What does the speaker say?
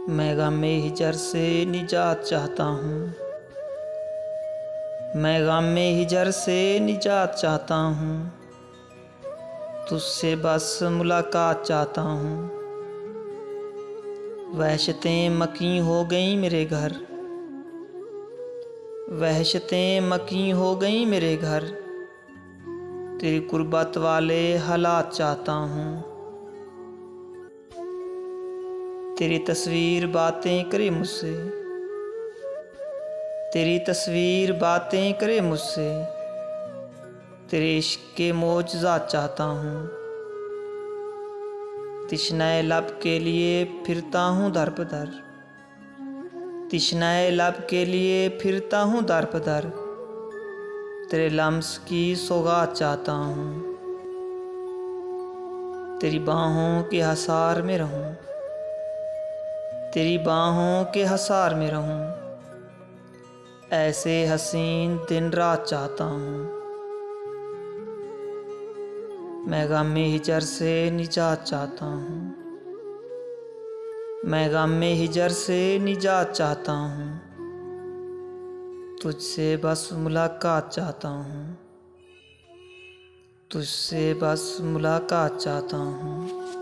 मैं गम हिजर से निजात चाहता हूँ। मैं गम हिजर से निजात चाहता हूँ। तुझसे बस मुलाकात चाहता हूँ। वहशतें मकी हो गई मेरे घर। वहशतें मकी हो गई मेरे घर। तेरी कुर्बत वाले हालात चाहता हूँ। तेरी तस्वीर बातें करे मुझसे। तेरी तस्वीर बातें करे मुझसे। तेरे इश्क के मोजज़ात चाहता हूँ। तिश्नाए लब के लिए फिरता हूँ दर बदर। तिश्नाए लब के लिए फिरता हूँ दर बदर। तेरे लम्स की सौगात चाहता हूँ। तेरी बाहों के हसार में रहूं। तेरी बाहों के हसार में रहूं। ऐसे हसीन दिन रात चाहता हूँ। मैं गम हिजर से निजात चाहता हूँ। मैं गम हिजर से निजात चाहता हूँ। तुझसे बस मुलाकात चाहता हूँ। तुझसे बस मुलाकात चाहता हूँ।